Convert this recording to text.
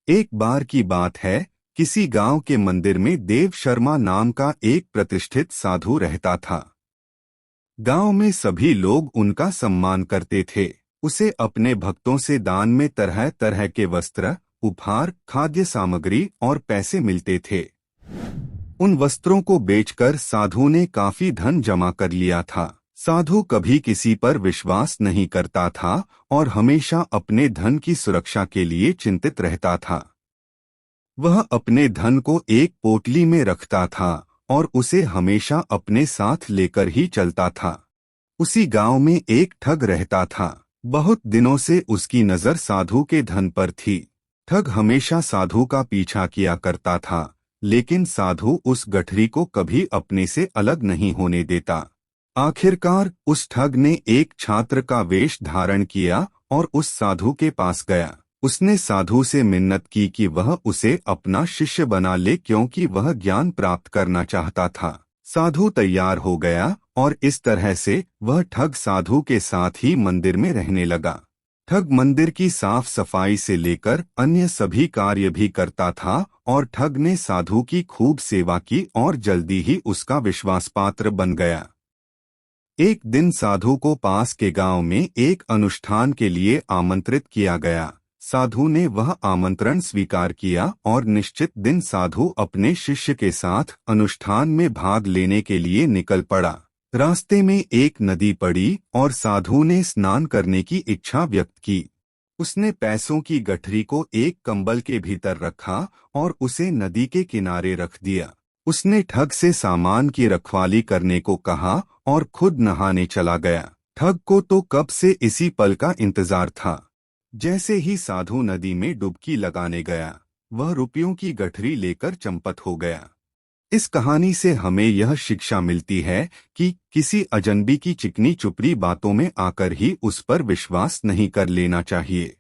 एक बार की बात है, किसी गांव के मंदिर में देव शर्मा नाम का एक प्रतिष्ठित साधु रहता था। गांव में सभी लोग उनका सम्मान करते थे। उसे अपने भक्तों से दान में तरह तरह के वस्त्र, उपहार, खाद्य सामग्री और पैसे मिलते थे। उन वस्त्रों को बेचकर साधु ने काफी धन जमा कर लिया था। साधु कभी किसी पर विश्वास नहीं करता था और हमेशा अपने धन की सुरक्षा के लिए चिंतित रहता था। वह अपने धन को एक पोटली में रखता था और उसे हमेशा अपने साथ लेकर ही चलता था। उसी गांव में एक ठग रहता था। बहुत दिनों से उसकी नजर साधु के धन पर थी। ठग हमेशा साधु का पीछा किया करता था, लेकिन साधु उस गठरी को कभी अपने से अलग नहीं होने देता। आखिरकार उस ठग ने एक छात्र का वेश धारण किया और उस साधु के पास गया। उसने साधु से मिन्नत की कि वह उसे अपना शिष्य बना ले, क्योंकि वह ज्ञान प्राप्त करना चाहता था। साधु तैयार हो गया और इस तरह से वह ठग साधु के साथ ही मंदिर में रहने लगा। ठग मंदिर की साफ सफाई से लेकर अन्य सभी कार्य भी करता था और ठग ने साधु की खूब सेवा की और जल्दी ही उसका विश्वास पात्र बन गया। एक दिन साधु को पास के गांव में एक अनुष्ठान के लिए आमंत्रित किया गया। साधु ने वह आमंत्रण स्वीकार किया और निश्चित दिन साधु अपने शिष्य के साथ अनुष्ठान में भाग लेने के लिए निकल पड़ा। रास्ते में एक नदी पड़ी और साधु ने स्नान करने की इच्छा व्यक्त की। उसने पैसों की गठरी को एक कंबल के भीतर रखा और उसे नदी के किनारे रख दिया। उसने ठग से सामान की रखवाली करने को कहा और खुद नहाने चला गया। ठग को तो कब से इसी पल का इंतजार था। जैसे ही साधु नदी में डुबकी लगाने गया, वह रुपयों की गठरी लेकर चंपत हो गया। इस कहानी से हमें यह शिक्षा मिलती है कि किसी अजनबी की चिकनी चुपड़ी बातों में आकर ही उस पर विश्वास नहीं कर लेना चाहिए।